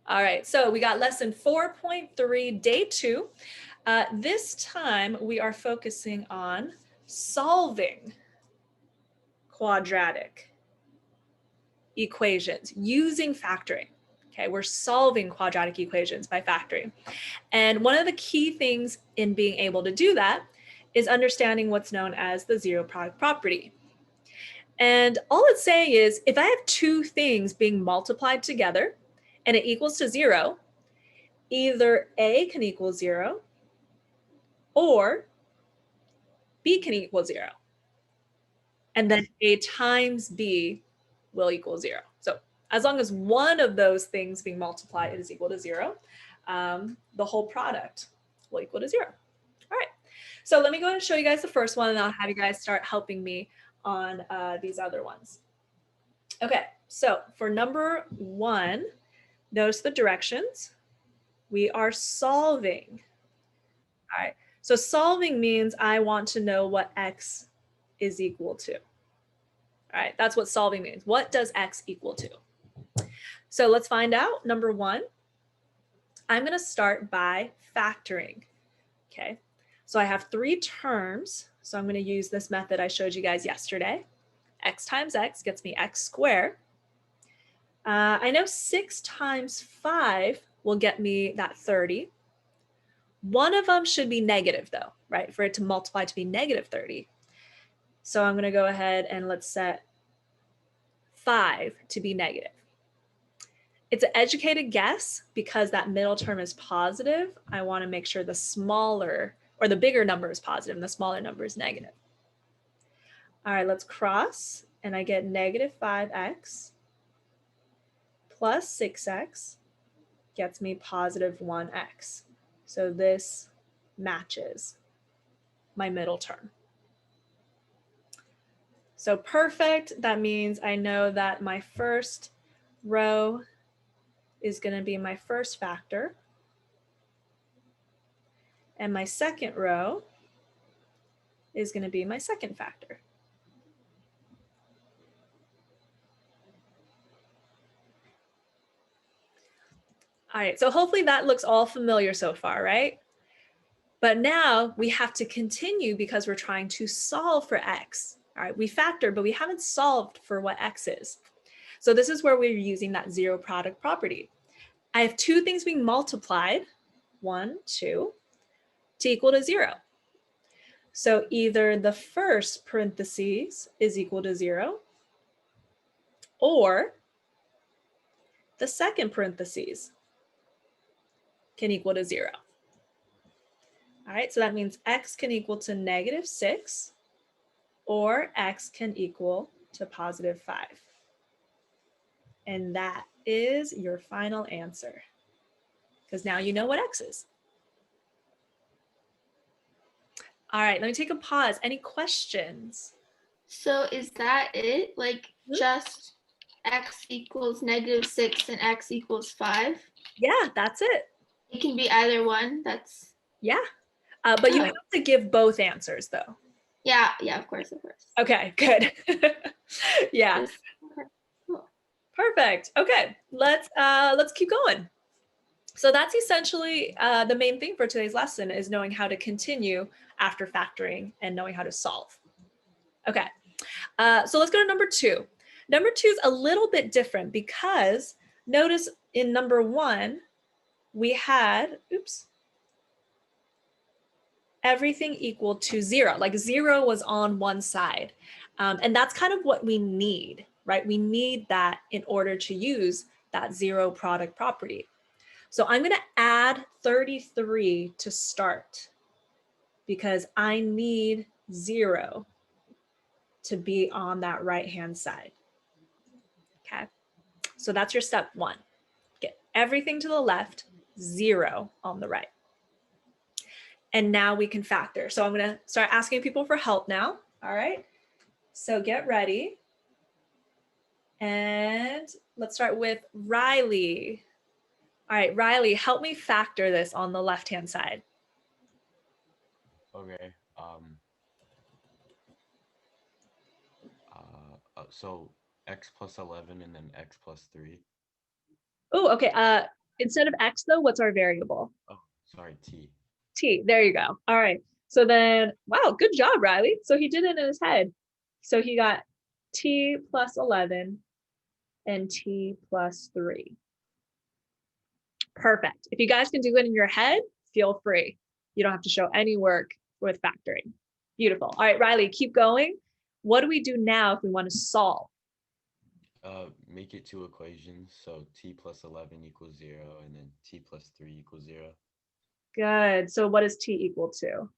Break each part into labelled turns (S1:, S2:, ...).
S1: All right, so we got lesson 4.3, day 2. This time we are focusing on solving quadratic equations using factoring. Okay, we're solving quadratic equations by factoring. And one of the key things in being able to do that is understanding what's known as the zero product property. And all it's saying is if I have two things being multiplied together and it equals to 0, either A can equal 0 or B can equal 0. And then A times B will equal 0. So as long as one of those things being multiplied is equal to 0, the whole product will equal to 0. All right. So let me go ahead and show you guys the first one, and I'll have you guys start helping me on these other ones. Okay, so for number 1, notice the directions. We are solving. All right, so solving means I want to know what x is equal to. All right, that's what solving means. What does x equal to? So let's find out. Number 1, I'm going to start by factoring. Okay, so I have 3 terms. So I'm going to use this method I showed you guys yesterday. X times x gets me x squared. I know 6 times 5 will get me that 30. One of them should be negative though, right? For it to multiply to be negative 30. So I'm going to go ahead and let's set 5 to be negative. It's an educated guess because that middle term is positive. I want to make sure the smaller or the bigger number is positive and the smaller number is negative. All right, let's cross and I get negative 5x plus 6x gets me positive 1x. So this matches my middle term. So perfect, that means I know that my first row is going to be my first factor. And my second row is going to be my second factor. All right, so hopefully that looks all familiar so far, right? But now we have to continue because we're trying to solve for x. All right, we factored, but we haven't solved for what x is. So this is where we're using that zero product property. I have 2 things being multiplied, 1, 2, to equal to 0. So either the first parentheses is equal to 0, or the second parentheses can equal to 0. All right, so that means x can equal to negative 6, or x can equal to positive 5. And that is your final answer, because now you know what x is. All right, let me take a pause. Any questions?
S2: So is that it? Like just x equals negative 6 and x equals 5?
S1: Yeah, that's it.
S2: It can be either one. That's
S1: yeah. But you have to give both answers though.
S2: Yeah, of course.
S1: Okay, good. Yeah.
S2: Okay, cool.
S1: Perfect. Okay, let's keep going. So that's essentially the main thing for today's lesson is knowing how to continue after factoring and knowing how to solve. Okay, so let's go to number 2. Number 2 is a little bit different because notice in number 1, we had, everything equal to 0, like 0 was on one side. And that's kind of what we need, right? We need that in order to use that zero product property. So I'm going to add 33 to start because I need 0 to be on that right-hand side. Okay, so that's your step 1. Get everything to the left, 0 on the right. And now we can factor. So I'm going to start asking people for help now. All right, so get ready. And let's start with Riley. All right, Riley, help me factor this on the left-hand side.
S3: Okay. So x plus 11 and then x plus 3.
S1: Oh, okay. Instead of x though, what's our variable?
S3: Oh, sorry, t.
S1: T. There you go. All right. So then, wow, good job, Riley. So he did it in his head. So he got t plus 11 and t plus 3. Perfect. If you guys can do it in your head, feel free. You don't have to show any work with factoring. Beautiful. All right, Riley, keep going. What do we do now if we want to solve?
S3: Make it two equations. So t plus 11 equals 0, and then t plus 3 equals 0.
S1: Good. So what is t equal to?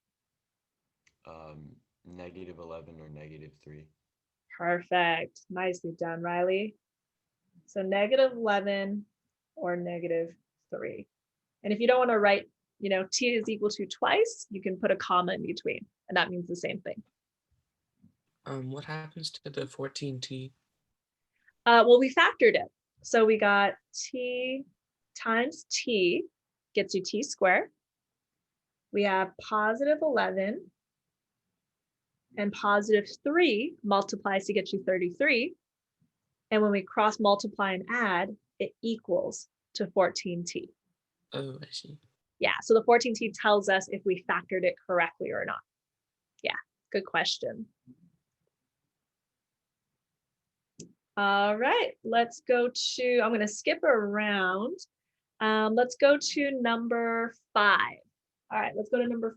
S3: Negative 11 or negative 3.
S1: Perfect. Nicely done, Riley. So negative 11 or negative 3. And if you don't want to write, t is equal to twice, you can put a comma in between, and that means the same thing.
S4: What happens to the 14t?
S1: Well, we factored it. So we got t times t gets you t squared. We have positive 11 and positive 3 multiplies to get you 33. And when we cross multiply and add, it equals to 14t.
S4: Oh, I see.
S1: Yeah, so the 14t tells us if we factored it correctly or not. Yeah, good question. All right, let's go to, I'm going to skip around. Let's go to number 5. All right, let's go to number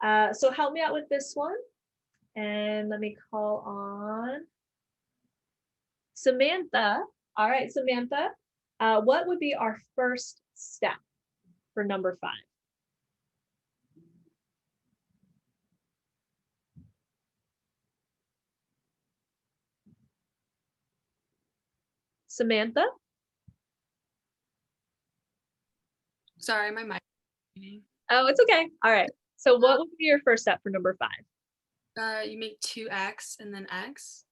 S1: 5. So help me out with this one. And let me call on Samantha. All right, Samantha, what would be our first step for number 5? Samantha?
S5: Sorry, my mic.
S1: Oh, it's okay. All right. So what would be your first step for number 5?
S5: You make 2x and then x.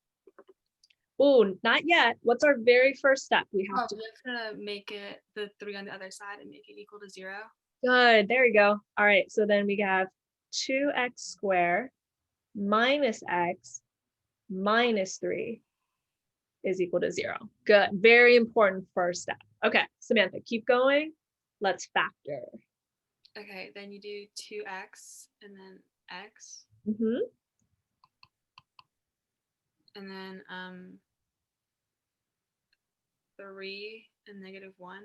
S1: Oh, not yet. What's our very first step? We have
S5: We have to make it the 3 on the other side and make it equal to 0.
S1: Good. There we go. All right. So then we have 2x squared minus x minus 3 is equal to 0. Good. Very important first step. Okay, Samantha, keep going. Let's factor.
S5: Okay, then you do 2x and then x.
S1: Mm-hmm.
S5: And then 3 and negative 1.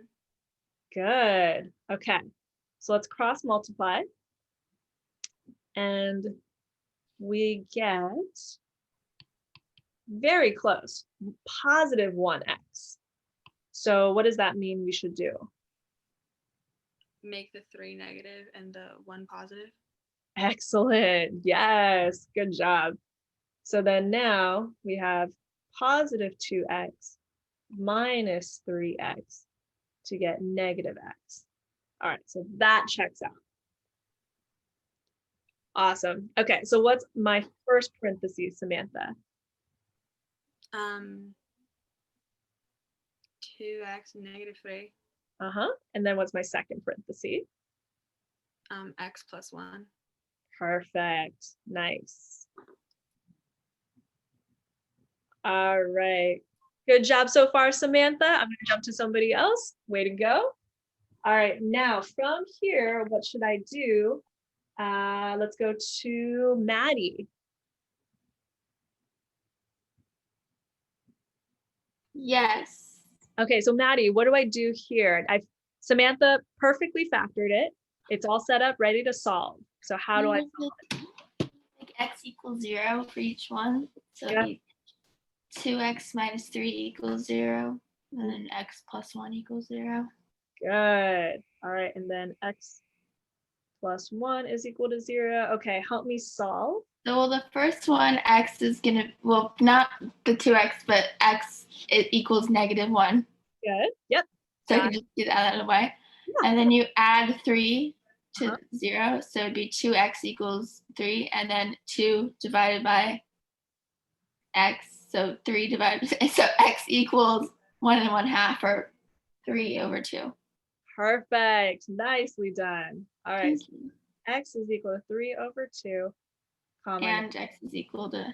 S1: Good. Okay. So let's cross multiply. And we get very close, positive 1x. So what does that mean we should do?
S5: Make the 3 negative and the 1 positive.
S1: Excellent. Yes. Good job. So then now we have positive 2x minus 3x to get negative x. All right. So that checks out. Awesome. Okay. So what's my first parentheses, Samantha?
S5: 2x and negative 3.
S1: And then what's my second parenthesis?
S5: X plus 1.
S1: Perfect. Nice. All right. Good job so far, Samantha. I'm going to jump to somebody else. Way to go. All right. Now from here, what should I do? Let's go to Maddie.
S2: Yes.
S1: Okay, so Maddie, what do I do here? Samantha perfectly factored it. It's all set up, ready to solve. So how do I solve it?
S2: Make x equals 0 for each one. So it'd be 2x minus 3 equals 0. And then x plus 1 equals 0.
S1: Good. All right, and then x plus 1 is equal to 0. Okay, help me solve.
S2: So well, the first one, x is gonna, well, not the 2x, but x, it equals negative 1.
S1: Good. Yep.
S2: So I can just get that out of the way. Yeah. And then you add 3 to 0. So it'd be 2x equals 3. And then 2 divided by x. So 3 divided by, so x equals 1 1/2 or 3 over 2.
S1: Perfect. Nicely done. All right. So x is equal to 3 over 2. Comma.
S2: And x is equal to,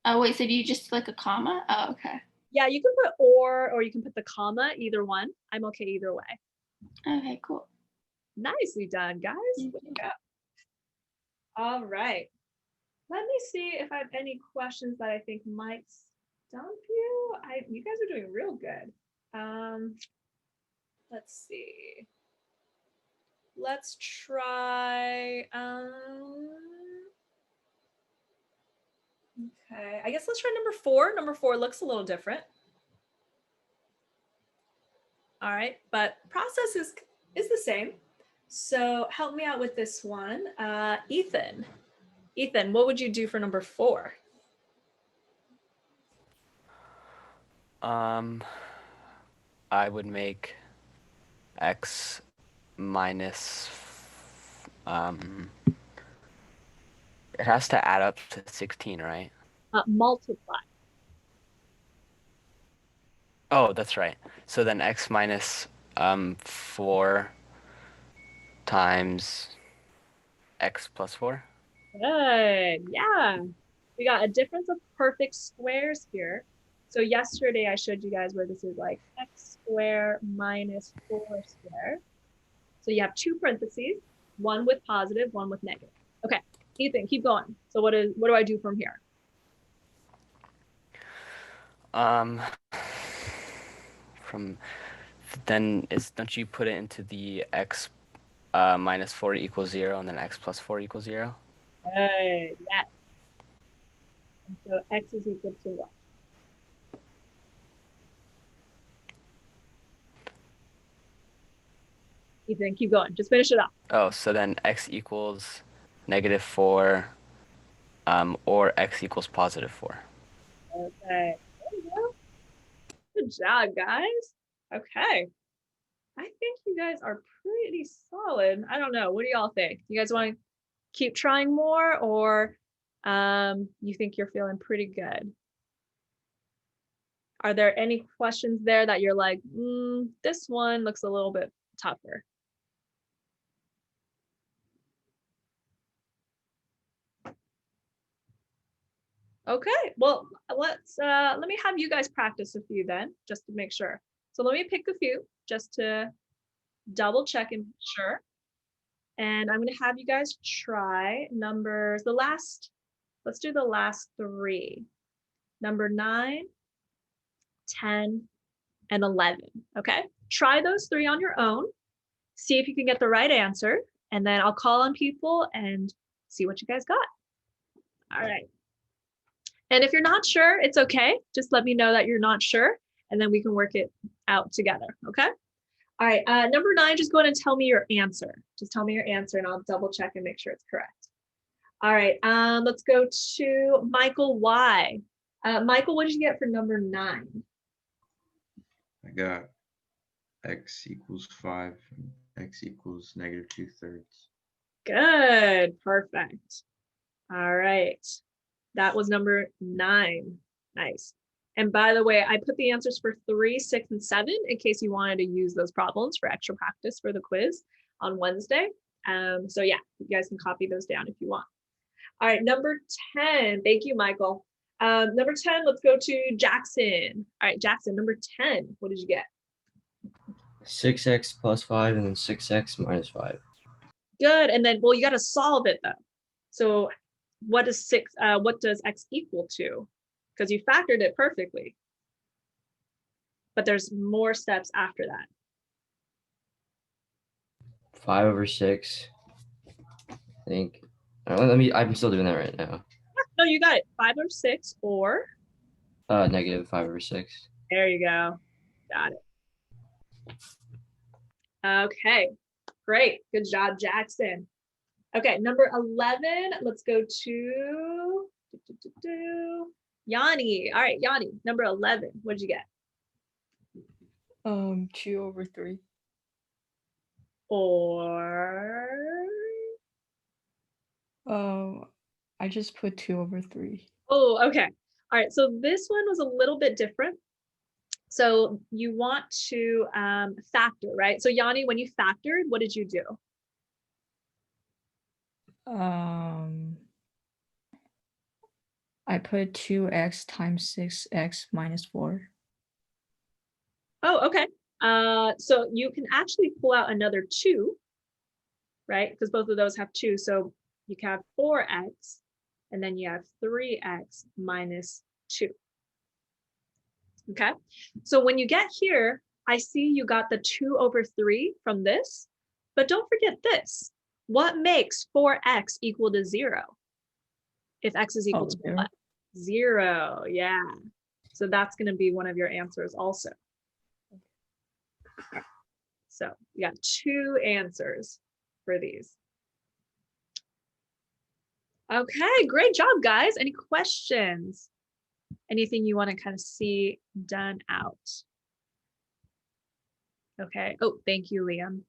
S2: oh wait, so do you just like a comma? Oh, okay.
S1: Yeah, you can put or you can put the comma, either one. I'm okay either way.
S2: Okay, cool.
S1: Nicely done, guys. Way to go. All right. Let me see if I have any questions that I think might stump you. You guys are doing real good. Let's see. Let's try. Okay, I guess let's try number 4. Number 4 looks a little different. All right, but process is the same. So help me out with this one. Ethan, what would you do for number 4?
S6: I would make x minus, it has to add up to 16, right?
S1: Multiply.
S6: Oh, that's right. So then x minus 4 times x plus 4.
S1: Good. Yeah. We got a difference of perfect squares here. So yesterday I showed you guys where this is like x squared minus 4 squared. So you have 2 parentheses, one with positive, one with negative. Okay, Ethan, keep going. So what do I do from here?
S6: From then don't you put it into the x minus 4 equals 0 and then x plus 4 equals 0?
S1: Good. Yes. And so x is equal to what? Ethan, keep going. Just finish it up.
S6: Oh, so then x equals negative 4, or x equals positive 4.
S1: Okay. There you go. Good job, guys. Okay. I think you guys are pretty solid. I don't know. What do y'all think? You guys want to keep trying more, or you think you're feeling pretty good? Are there any questions there that you're like, this one looks a little bit tougher? Okay, well, let me have you guys practice a few then, just to make sure. So let me pick a few just to double check and be sure. And I'm going to have you guys try numbers, let's do the last 3. Number 9, 10, and 11. Okay, try those 3 on your own. See if you can get the right answer, and then I'll call on people and see what you guys got. All right. And if you're not sure, it's okay. Just let me know that you're not sure, and then we can work it out together. Okay. All right. Number 9, just go ahead and tell me your answer. Just tell me your answer, and I'll double check and make sure it's correct. All right. Let's go to Michael Y. Michael, what did you get for number 9?
S3: I got x equals 5, and x equals negative 2/3.
S1: Good. Perfect. All right. That was number 9. Nice. And by the way, I put the answers for 3, 6, and 7 in case you wanted to use those problems for extra practice for the quiz on Wednesday. So yeah, you guys can copy those down if you want. All right, number 10. Thank you, Michael. Number 10, let's go to Jackson. All right, Jackson, number 10. What did you get?
S7: 6x plus 5 and then 6x minus 5.
S1: Good. And then, well, you got to solve it though. So what does x equal to? Because you factored it perfectly. But there's more steps after that.
S7: 5 over 6. I think. I'm still doing that right now.
S1: No, you got it. 5 over 6 or
S7: Negative 5 over 6.
S1: there you go. Got it. Okay, great. Good job, Jackson. Okay, number 11. Let's go to Yanni. All right, Yanni, number 11. What did you get?
S8: 2 over 3.
S1: Or
S8: I just put 2 over 3.
S1: oh, okay. All right, so this one was a little bit different. So you want to factor, right? So Yanni, when you factored, what did you do?
S8: I put 2x times 6x minus 4.
S1: Oh, okay. So you can actually pull out another 2, right? Because both of those have 2. So you can have 4x, and then you have 3x minus 2. Okay. So when you get here, I see you got the 2/3 from this, but don't forget this. What makes 4x equal to 0? If x is equal to
S8: 0.
S1: what? 0, yeah. So that's going to be one of your answers also. So you got 2 answers for these. Okay, great job, guys. Any questions? Anything you want to kind of see done out? Okay. Oh, thank you, Liam.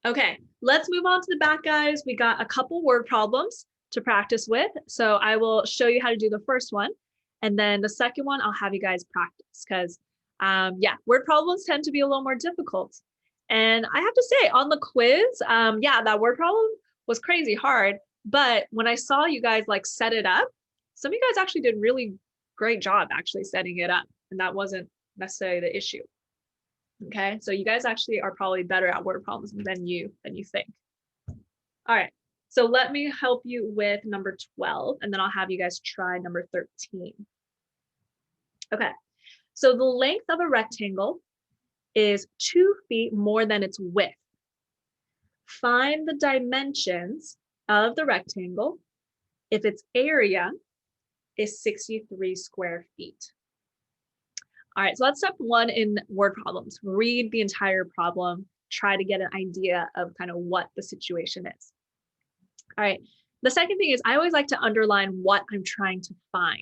S1: Okay, let's move on to the back, guys. We got a couple word problems to practice with. So I will show you how to do the first one. And then the second one, I'll have you guys practice because, yeah, word problems tend to be a little more difficult. And I have to say, on the quiz, yeah, that word problem was crazy hard. But when I saw you guys like set it up, some of you guys actually did really great job actually setting it up. And that wasn't necessarily the issue. Okay, so you guys actually are probably better at word problems than you think. All right, so let me help you with number 12, and then I'll have you guys try number 13. Okay, so the length of a rectangle is 2 feet more than its width. Find the dimensions of the rectangle if its area is 63 square feet. All right, so that's step 1 in word problems. Read the entire problem, try to get an idea of kind of what the situation is. All right, the second thing is I always like to underline what I'm trying to find.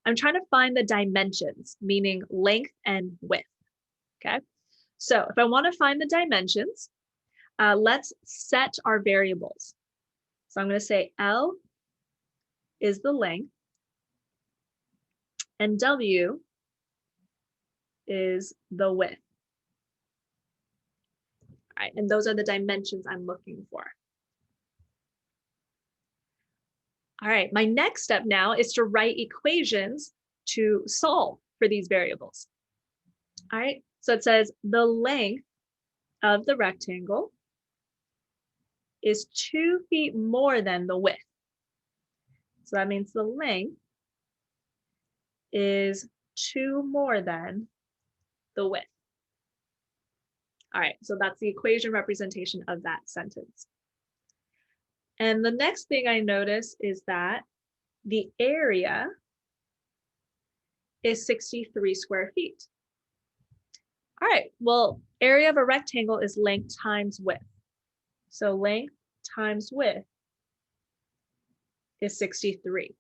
S1: I'm trying to find the dimensions, meaning length and width, okay? So if I wanna find the dimensions, let's set our variables. So I'm gonna say L is the length and W is the width. All right, and those are the dimensions I'm looking for. All right, my next step now is to write equations to solve for these variables. All right, so it says the length of the rectangle is 2 feet more than the width. So that means the length is 2 more than the width. All right, so that's the equation representation of that sentence. And the next thing I notice is that the area is 63 square feet. All right, well, area of a rectangle is length times width. So length times width is 63.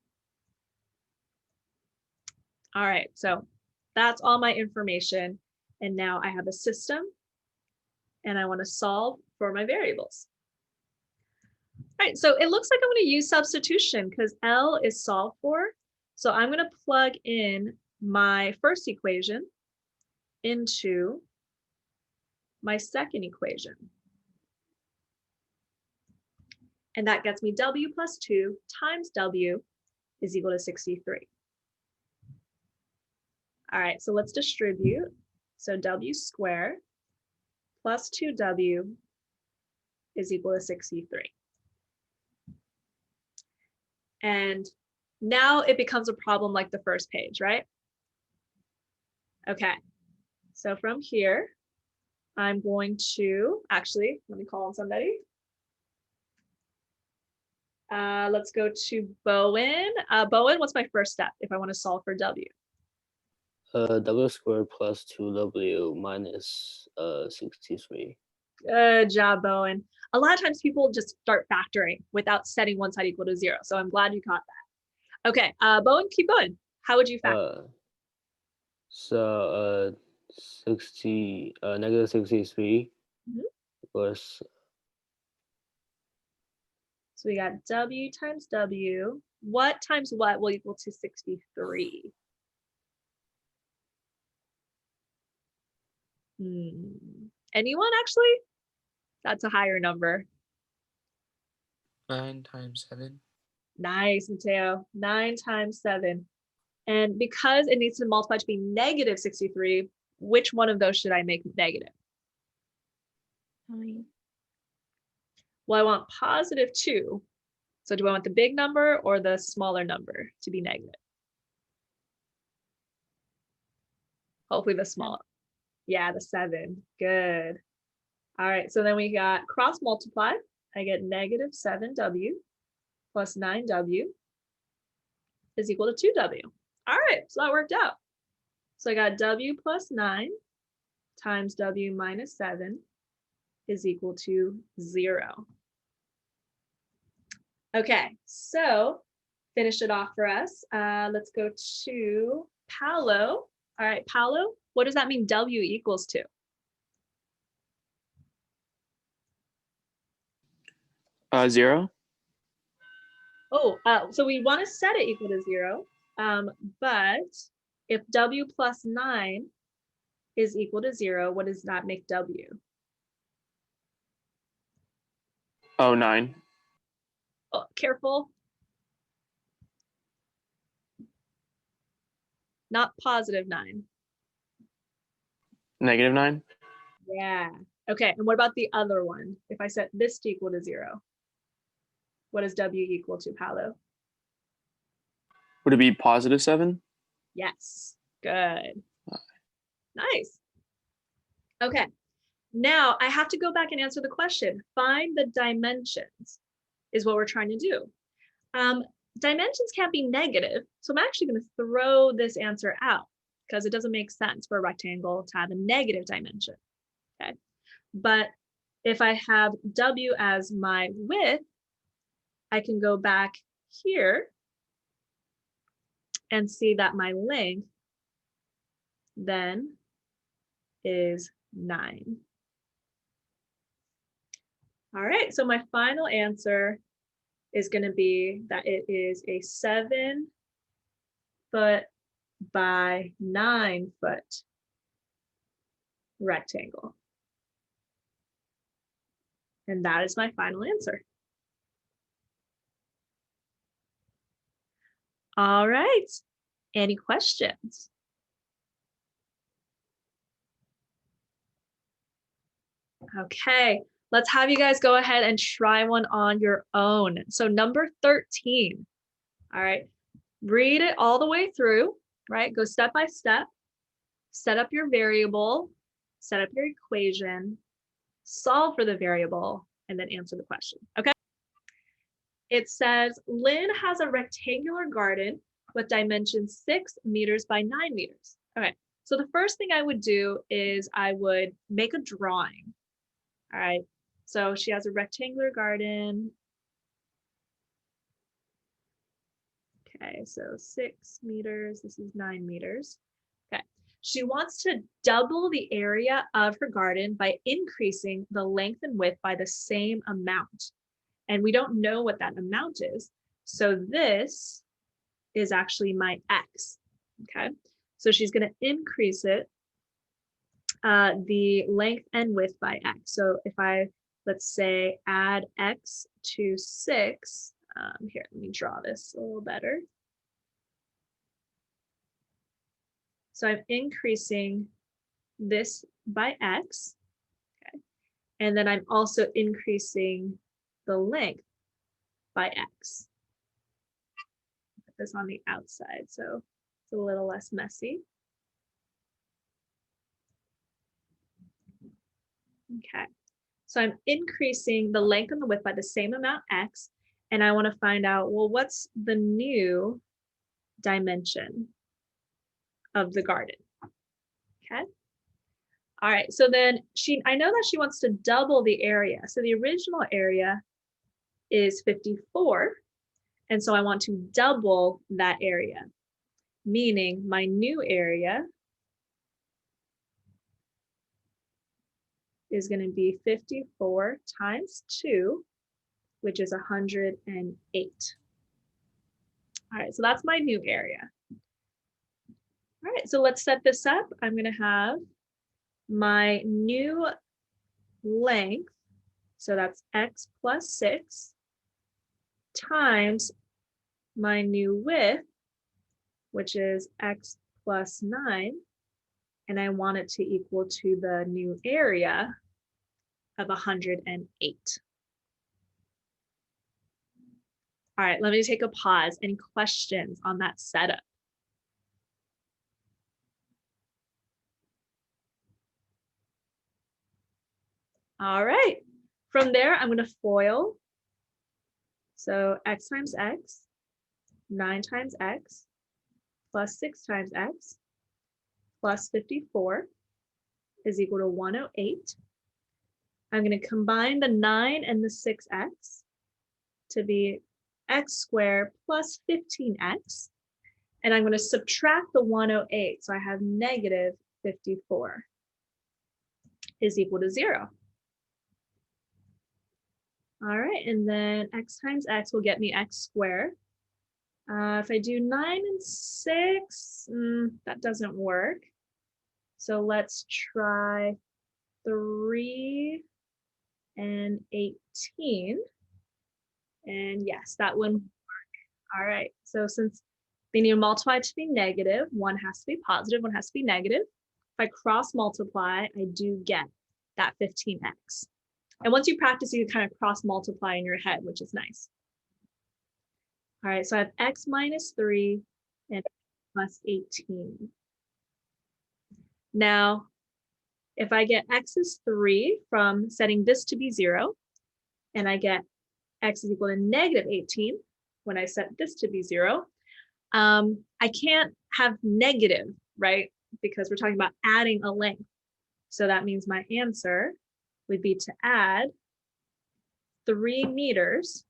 S1: All right, so that's all my information. And now I have a system and I want to solve for my variables. All right, so it looks like I'm going to use substitution because L is solved for. So I'm going to plug in my first equation into my second equation. And that gets me W plus 2 times W is equal to 63. All right, so let's distribute. So W squared plus 2W is equal to 63. And now it becomes a problem like the first page, right? Okay, so from here, I'm going to, actually, let me call on somebody. Let's go to Bowen. Bowen, what's my first step if I want to solve for W?
S9: W squared plus 2W minus 63.
S1: Good job, Bowen. A lot of times people just start factoring without setting one side equal to 0. So I'm glad you caught that. Okay, Bowen, keep going. How would you factor?
S9: So negative 63 plus.
S1: So we got W times W. What times what will equal to 63? Anyone actually? That's a higher number.
S4: 9 times 7.
S1: Nice, Mateo. 9 times 7. And because it needs to multiply to be negative 63, which one of those should I make negative? Well, I want positive 2. So do I want the big number or the smaller number to be negative? Hopefully the smaller. Yeah, the 7. Good. All right, so then we got cross multiply. I get negative 7w plus 9w is equal to 2w. All right, so that worked out. So I got w plus 9 times w minus 7 is equal to 0. Okay, so finish it off for us. Let's go to Paolo. All right, Paolo, what does that mean w equals to?
S10: Zero.
S1: Oh, so we want to set it equal to 0, but if w plus 9 is equal to 0, what does that make w?
S10: Oh, 9.
S1: Oh, careful. Not positive 9.
S10: Negative 9.
S1: Yeah. Okay, and what about the other one? If I set this to equal to 0, what does w equal to, Paolo?
S10: Would it be positive 7?
S1: Yes, good. Nice. Okay, now I have to go back and answer the question. Find the dimensions is what we're trying to do. Dimensions can't be negative, so I'm actually going to throw this answer out because it doesn't make sense for a rectangle to have a negative dimension. Okay, but if I have w as my width, I can go back here and see that my length then is 9. All right, so my final answer is going to be that it is a 7 foot by 9 foot rectangle. And that is my final answer. All right, any questions? Okay, let's have you guys go ahead and try one on your own. So number 13, all right, read it all the way through, right? Go step by step, set up your variable, set up your equation, solve for the variable, and then answer the question, okay? It says, Lynn has a rectangular garden with dimensions 6 meters by 9 meters. Okay, so the first thing I would do is I would make a drawing. All right, so she has a rectangular garden. Okay, so 6 meters, this is 9 meters. Okay, she wants to double the area of her garden by increasing the length and width by the same amount. And we don't know what that amount is. So this is actually my X, okay? So she's gonna increase it, the length and width by X. So if I, let's say, add X to 6, here, let me draw this a little better. So I'm increasing this by X, okay? And then I'm also increasing the length by X. Put this on the outside, so it's a little less messy. Okay, so I'm increasing the length and the width by the same amount, X, and I want to find out, well, what's the new dimension of the garden? Okay. All right, so then I know that she wants to double the area. So the original area is 54. And so I want to double that area, meaning my new area is going to be 54 times 2, which is 108. All right, so that's my new area. All right, so let's set this up. I'm going to have my new length, so that's X plus 6, times my new width, which is x plus 9, and I want it to equal to the new area of 108. All right, let me take a pause. Any questions on that setup? All right, from there, I'm going to FOIL. So x times x, 9 times x, plus 6 times x, plus 54 is equal to 108. I'm going to combine the 9 and the 6x to be x squared plus 15x. And I'm going to subtract the 108. So I have negative 54 is equal to 0. All right, and then x times x will get me x squared. If I do 9 and 6, that doesn't work. So let's try 3 and 18. And yes, that wouldn't work. All right, so since they need to multiply to be negative, one has to be positive, one has to be negative. If I cross multiply, I do get that 15x. And once you practice, you kind of cross multiply in your head, which is nice. All right, so I have x minus 3 and plus 18. Now, if I get x is 3 from setting this to be 0, and I get x is equal to negative 18 when I set this to be 0, I can't have negative, right? Because we're talking about adding a length. So that means my answer would be to add 3 meters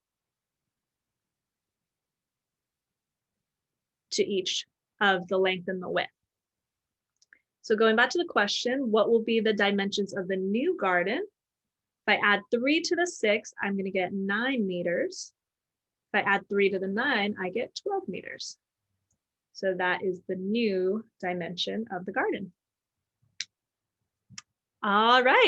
S1: to each of the length and the width. So going back to the question, what will be the dimensions of the new garden? If I add 3 to the 6, I'm going to get 9 meters. If I add 3 to the 9, I get 12 meters. So that is the new dimension of the garden. All right.